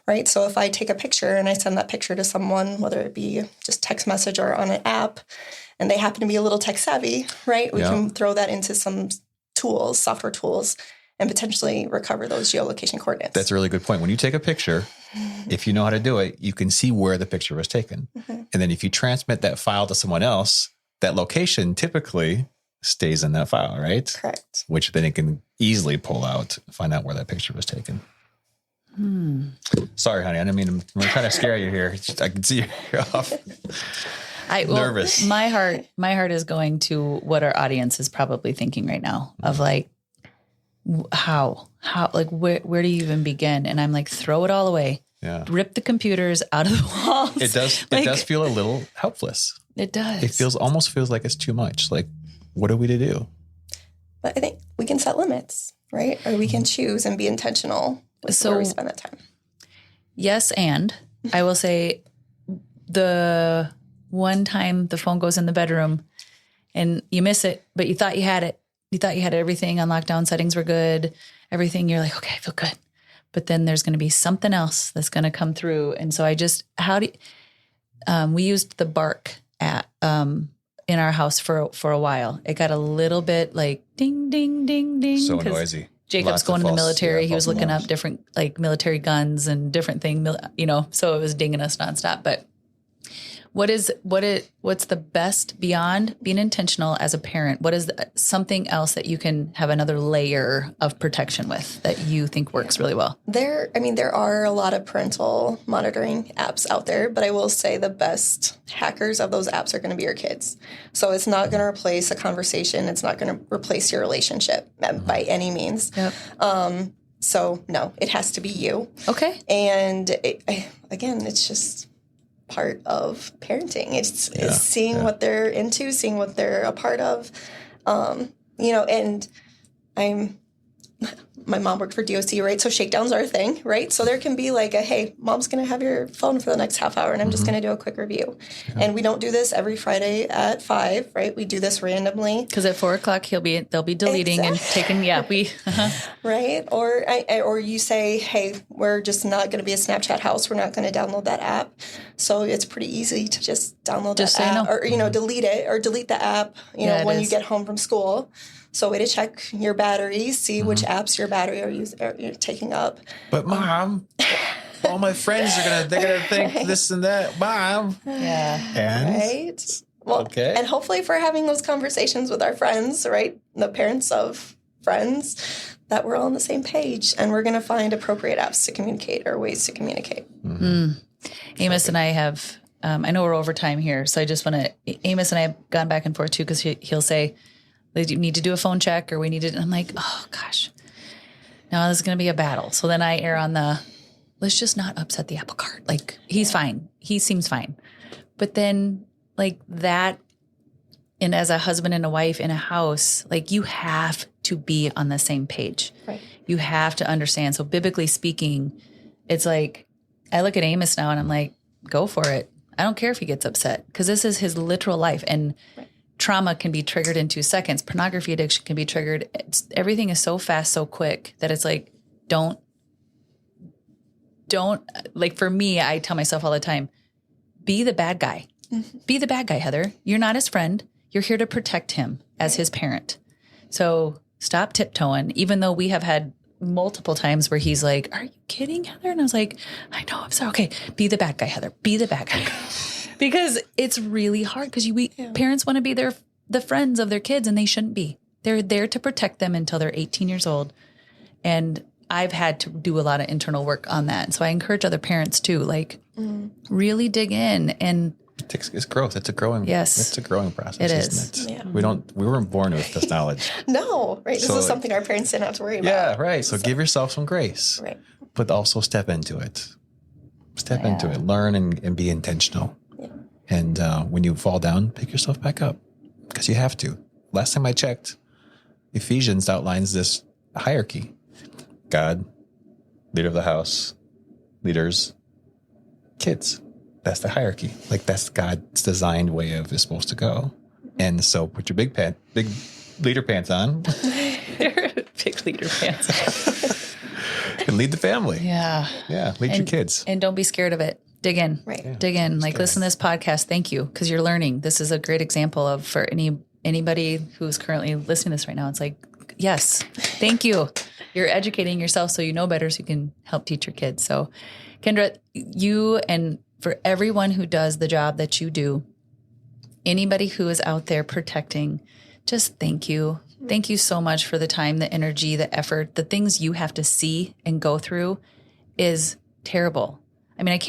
[SPEAKER 4] right? So if I take a picture and I send that picture to someone, whether it be just text message or on an app, and they happen to be a little tech savvy, right? We can throw that into some tools, software tools, and potentially recover those geolocation coordinates.
[SPEAKER 1] That's a really good point. When you take a picture, if you know how to do it, you can see where the picture was taken. And then if you transmit that file to someone else, that location typically stays in that file, right?
[SPEAKER 4] Correct.
[SPEAKER 1] Which then it can easily pull out, find out where that picture was taken. Sorry, honey. I didn't mean I'm trying to scare you here. I can see you're off. Nervous.
[SPEAKER 3] My heart is going to what our audience is probably thinking right now of like, how, like, where do you even begin? And I'm like, throw it all away.
[SPEAKER 1] Yeah.
[SPEAKER 3] Rip the computers out of the walls.
[SPEAKER 1] It does feel a little helpless.
[SPEAKER 3] It does.
[SPEAKER 1] It almost feels like it's too much. Like, what are we to do?
[SPEAKER 4] But I think we can set limits, right? Or we can choose and be intentional with where we spend that time.
[SPEAKER 3] Yes, and I will say the one time the phone goes in the bedroom and you miss it, but you thought you had it. You thought you had everything on lockdown, settings were good, everything. You're like, okay, I feel good. But then there's going to be something else that's going to come through. And so we used the Bark app in our house for a while. It got a little bit like ding, ding, ding, ding.
[SPEAKER 1] So noisy.
[SPEAKER 3] Jacob's going in the military. He was looking up different like military guns and different things, so it was dinging us nonstop. But what's the best beyond being intentional as a parent? What is something else that you can have another layer of protection with that you think works really well?
[SPEAKER 4] There are a lot of parental monitoring apps out there, but I will say the best hackers of those apps are going to be your kids. So it's not going to replace a conversation. It's not going to replace your relationship by any means.
[SPEAKER 3] Yep.
[SPEAKER 4] So no, it has to be you.
[SPEAKER 3] Okay.
[SPEAKER 4] And it's just part of parenting. It's seeing what they're into, seeing what they're a part of. And my mom worked for DOC, right? So shakedowns are a thing, right? So there can be like hey, mom's going to have your phone for the next half hour and I'm just going to do a quick review. Yeah. And we don't do this every Friday at 5, right? We do this randomly.
[SPEAKER 3] Because at 4:00 they'll be deleting and taking,
[SPEAKER 4] right? Or you say, hey, we're just not going to be a Snapchat house. We're not going to download that app. So it's pretty easy to just download that app or, delete it or delete the app, when you get home from school. So way to check your batteries, see which apps your battery are taking up.
[SPEAKER 1] But Mom, all my friends they're gonna think this and that. Mom.
[SPEAKER 3] Yeah.
[SPEAKER 1] And?
[SPEAKER 4] Right. Well, okay. And hopefully if we're having those conversations with our friends, right? The parents of friends, that we're all on the same page and we're gonna find appropriate apps to communicate or ways to communicate.
[SPEAKER 3] Amos and I have I know we're over time here, so I just want to Amos and I have gone back and forth too because he'll say they need to do a phone check or we need to, and I'm like, oh gosh, now this is going to be a battle. So then I err on let's just not upset the apple cart. Like he's fine. He seems fine. But then like that, and as a husband and a wife in a house, like you have to be on the same page.
[SPEAKER 4] Right.
[SPEAKER 3] You have to understand. So biblically speaking, it's like, I look at Amos now and I'm like, go for it. I don't care if he gets upset because this is his literal life. And trauma can be triggered in 2 seconds. Pornography addiction can be triggered. Everything is so fast, so quick that it's like, don't, like for me, I tell myself all the time, be the bad guy. Mm-hmm. Be the bad guy, Heather. You're not his friend. You're here to protect him as his parent. So stop tiptoeing, even though we have had multiple times where he's like, are you kidding, Heather? And I was like, I know, I'm sorry. Okay, be the bad guy, Heather. Be the bad guy. Because it's really hard because parents want to be the friends of their kids and they shouldn't be. They're there to protect them until they're 18 years old. And I've had to do a lot of internal work on that. So I encourage other parents too, like really dig in and
[SPEAKER 1] it's growth. It's a growing process.
[SPEAKER 3] It is.
[SPEAKER 1] Isn't it? Yeah. We weren't born with this knowledge.
[SPEAKER 4] No, right. This is something our parents didn't have to worry about.
[SPEAKER 1] Yeah, right. So give yourself some grace.
[SPEAKER 4] Right.
[SPEAKER 1] but also step into it. Step into it. Learn and be intentional.
[SPEAKER 4] Yeah.
[SPEAKER 1] And when you fall down, pick yourself back up because you have to. Last time I checked, Ephesians outlines this hierarchy. God, leader of the house, leaders, kids. That's the hierarchy. Like that's God's designed way of it's supposed to go. And so put your big leader pants on.
[SPEAKER 3] Big leader pants.
[SPEAKER 1] And lead the family.
[SPEAKER 3] Yeah.
[SPEAKER 1] Yeah. Lead your kids.
[SPEAKER 3] And don't be scared of it. Dig in.
[SPEAKER 4] Right.
[SPEAKER 1] Yeah.
[SPEAKER 3] Dig in. Like listen to this podcast. Thank you. Because you're learning. This is a great example of for anybody who's currently listening to this right now. It's like, yes, thank you. You're educating yourself so you know better so you can help teach your kids. So Kendra, you and for everyone who does the job that you do, anybody who is out there protecting, just thank you. Thank you so much for the time, the energy, the effort, the things you have to see and go through is terrible. I mean,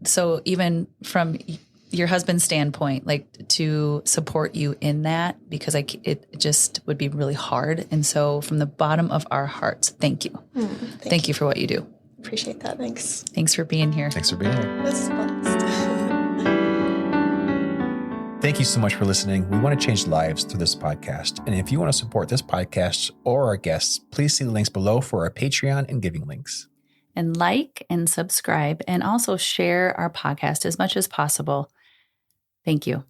[SPEAKER 3] so even from your husband's standpoint, like to support you in that, because it just would be really hard. And so from the bottom of our hearts, thank you. Thank you for what you do.
[SPEAKER 4] Appreciate that. Thanks.
[SPEAKER 3] Thanks for being here.
[SPEAKER 1] Thanks for being here.
[SPEAKER 4] This is fun.
[SPEAKER 1] Thank you so much for listening. We want to change lives through this podcast. And if you want to support this podcast or our guests, please see the links below for our Patreon and giving links.
[SPEAKER 3] And like and subscribe and also share our podcast as much as possible. Thank you.